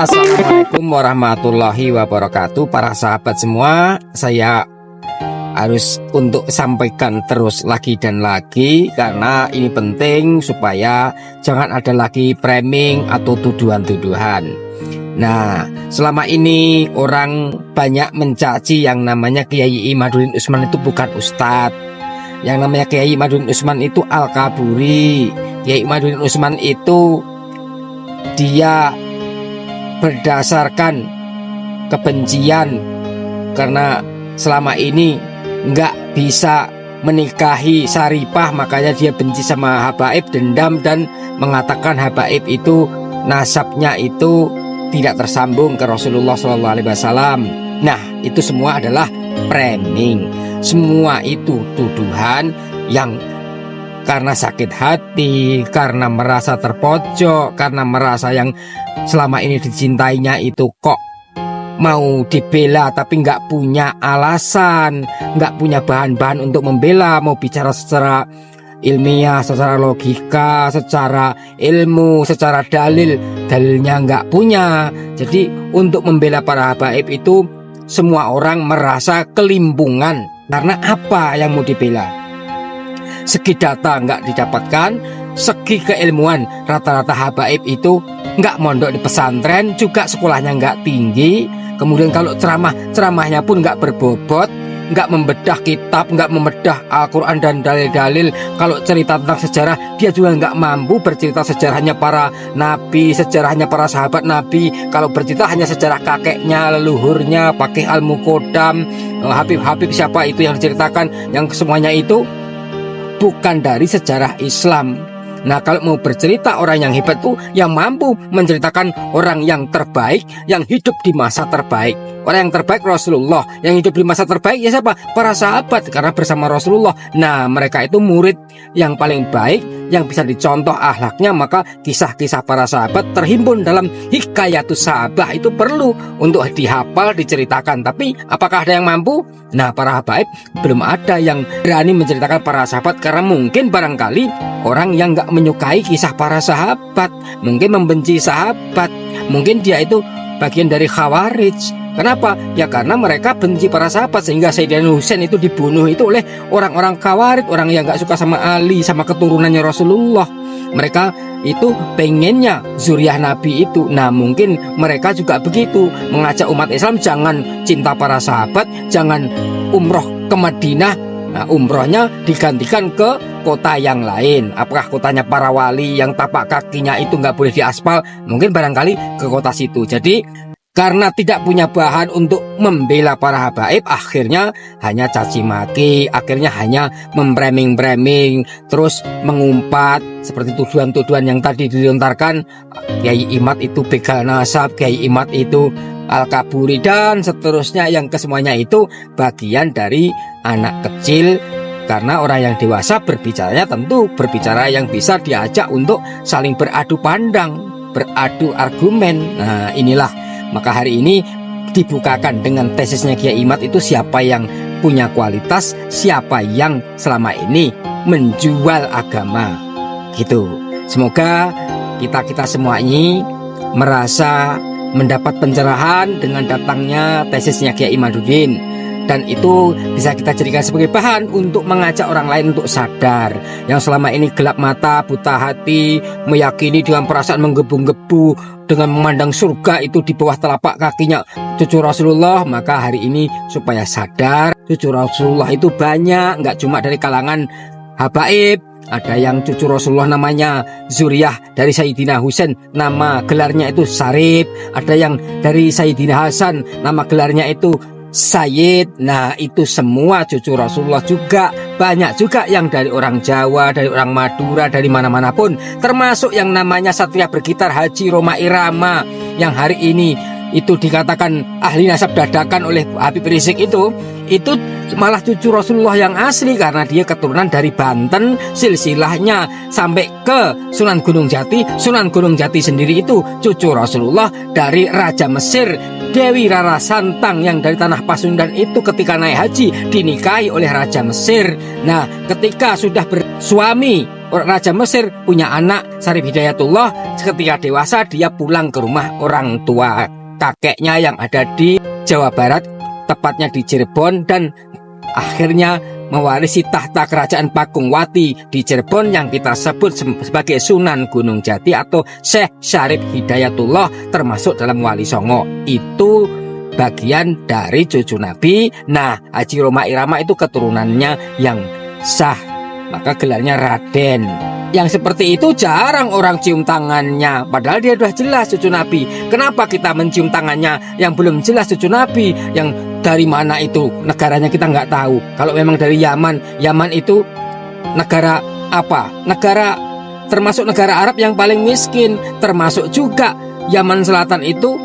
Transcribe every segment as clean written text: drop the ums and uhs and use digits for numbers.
Assalamualaikum warahmatullahi wabarakatuh. Para sahabat semua, saya harus untuk sampaikan terus lagi dan lagi, karena ini penting supaya jangan ada lagi framing atau tuduhan-tuduhan. Nah, selama ini orang banyak mencaci yang namanya Kiai Imaduddin Utsman itu bukan ustadz. Yang namanya Kiai Imaduddin Utsman itu Al-Kaburi. Kiai Imaduddin Utsman itu dia berdasarkan kebencian, karena selama ini nggak bisa menikahi Syarifah, makanya dia benci sama Habaib, dendam, dan mengatakan Habaib itu nasabnya itu tidak tersambung ke Rasulullah SAW. Nah, itu semua adalah framing, semua itu tuduhan yang karena sakit hati, karena merasa terpojok, karena merasa yang selama ini dicintainya itu kok mau dibela tapi nggak punya alasan, nggak punya bahan-bahan untuk membela, mau bicara secara ilmiah, secara logika, secara ilmu, secara dalilnya nggak punya. Jadi untuk membela para habaib itu semua orang merasa kelimpungan. Karena apa yang mau dibela? Segi data nggak didapatkan, segi keilmuan rata-rata habaib itu nggak mondok di pesantren, juga sekolahnya nggak tinggi. Kemudian kalau ceramahnya pun nggak berbobot, nggak membedah kitab, nggak membedah Al-Quran dan dalil-dalil. Kalau cerita tentang sejarah, dia juga nggak mampu bercerita sejarahnya para nabi, sejarahnya para sahabat nabi. Kalau bercerita hanya sejarah kakeknya, leluhurnya, pakai Al-Muqaddam, Habib-Habib siapa itu yang diceritakan, yang semuanya itu bukan dari sejarah Islam. Nah, kalau mau bercerita orang yang hebat tuh yang mampu menceritakan orang yang terbaik, yang hidup di masa terbaik. Orang yang terbaik Rasulullah, yang hidup di masa terbaik ya siapa? Para sahabat, karena bersama Rasulullah. Nah, mereka itu murid yang paling baik, yang bisa dicontoh akhlaknya. Maka kisah-kisah para sahabat terhimpun dalam Hikayatus Sahabah, itu perlu untuk dihafal, diceritakan. Tapi apakah ada yang mampu? Nah, para habaib belum ada yang berani menceritakan para sahabat, karena mungkin barangkali orang yang nggak menyukai kisah para sahabat, mungkin membenci sahabat, mungkin dia itu bagian dari Khawarij. Kenapa? Ya karena mereka benci para sahabat, sehingga Sayyidina Husain itu dibunuh itu oleh orang-orang Khawarij, orang yang nggak suka sama Ali, sama keturunannya Rasulullah. Mereka itu pengennya zuriyah Nabi itu. Nah, mungkin mereka juga begitu, mengajak umat Islam jangan cinta para sahabat, jangan umroh ke Madinah. Nah, umrohnya digantikan ke kota yang lain. Apakah kotanya para wali yang tapak kakinya itu nggak boleh diaspal? Mungkin barangkali ke kota situ. Jadi karena tidak punya bahan untuk membela para habaib, akhirnya hanya caci maki, akhirnya hanya membreming-breming, terus mengumpat seperti tuduhan-tuduhan yang tadi dilontarkan. Kiai Imad itu begal nasab, Kiai Imad itu Al-Kaburi, dan seterusnya, yang kesemuanya itu bagian dari anak kecil. Karena orang yang dewasa berbicaranya tentu berbicara yang bisa diajak untuk saling beradu pandang, beradu argumen. Nah, inilah. Maka hari ini dibukakan dengan tesisnya Kiai Imad itu siapa yang punya kualitas, siapa yang selama ini menjual agama, gitu. Semoga kita semua ini merasa mendapat pencerahan dengan datangnya tesisnya Kiai Imaduddin. Dan itu bisa kita jadikan sebagai bahan untuk mengajak orang lain untuk sadar, yang selama ini gelap mata, buta hati, meyakini dengan perasaan menggebu-gebu, dengan memandang surga itu di bawah telapak kakinya cucu Rasulullah. Maka hari ini supaya sadar, cucu Rasulullah itu banyak, nggak cuma dari kalangan habaib. Ada yang cucu Rasulullah namanya zuriyah dari Sayyidina Husain, nama gelarnya itu Syarif. Ada yang dari Sayyidina Hasan, nama gelarnya itu Sayyid. Nah, itu semua cucu Rasulullah juga. Banyak juga yang dari orang Jawa, dari orang Madura, dari mana-mana pun. Termasuk yang namanya Satria Bergitar Haji Roma Irama, yang hari ini itu dikatakan ahli nasab dadakan oleh Habib Rizik itu malah cucu Rasulullah yang asli, karena dia keturunan dari Banten, silsilahnya sampai ke Sunan Gunung Jati. Sunan Gunung Jati sendiri itu cucu Rasulullah dari Raja Mesir, Dewi Rara Santang, yang dari tanah Pasundan itu ketika naik haji dinikahi oleh Raja Mesir. Nah, ketika sudah bersuami Raja Mesir punya anak Syarif Hidayatullah. Ketika dewasa dia pulang ke rumah orang tua kakeknya yang ada di Jawa Barat, tepatnya di Cirebon, dan akhirnya mewarisi tahta kerajaan Pakungwati di Cirebon yang kita sebut sebagai Sunan Gunung Jati atau Syekh Syarif Hidayatullah, termasuk dalam Wali Songo. Itu bagian dari cucu Nabi. Nah, Haji Roma Irama itu keturunannya yang sah, maka gelarnya Raden. Yang seperti itu jarang orang cium tangannya, padahal dia sudah jelas cucu Nabi. Kenapa kita mencium tangannya yang belum jelas cucu Nabi? Yang dari mana itu negaranya kita nggak tahu. Kalau memang dari Yaman, Yaman itu negara apa? Negara termasuk negara Arab yang paling miskin. Termasuk juga Yaman Selatan itu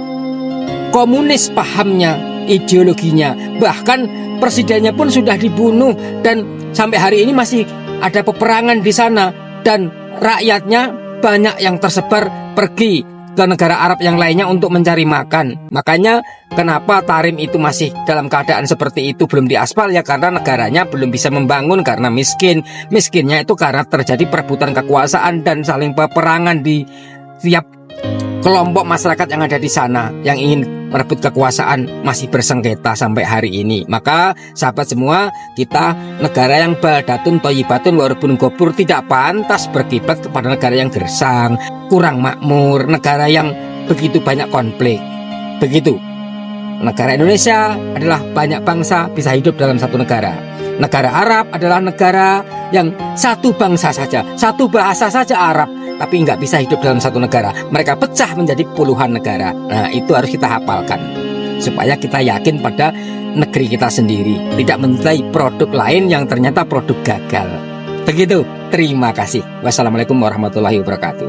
komunis pahamnya, ideologinya. Bahkan presidennya pun sudah dibunuh, dan sampai hari ini masih ada peperangan di sana, dan rakyatnya banyak yang tersebar pergi ke negara Arab yang lainnya untuk mencari makan. Makanya kenapa Tarim itu masih dalam keadaan seperti itu, belum diaspal, ya karena negaranya belum bisa membangun karena miskin. Miskinnya itu karena terjadi perebutan kekuasaan dan saling peperangan di tiap kelompok masyarakat yang ada di sana yang ingin merebut kekuasaan masih bersengketa sampai hari ini. Maka sahabat semua, kita negara yang baldatun thayyibatun wa rabbun ghafur tidak pantas berkiblat kepada negara yang gersang, kurang makmur, negara yang begitu banyak konflik. Begitu. Negara Indonesia adalah banyak bangsa bisa hidup dalam satu negara. Negara Arab adalah negara yang satu bangsa saja, satu bahasa saja Arab, tapi nggak bisa hidup dalam satu negara. Mereka pecah menjadi puluhan negara. Nah, itu harus kita hafalkan supaya kita yakin pada negeri kita sendiri, tidak mencintai produk lain yang ternyata produk gagal. Begitu. Terima kasih. Wassalamualaikum warahmatullahi wabarakatuh.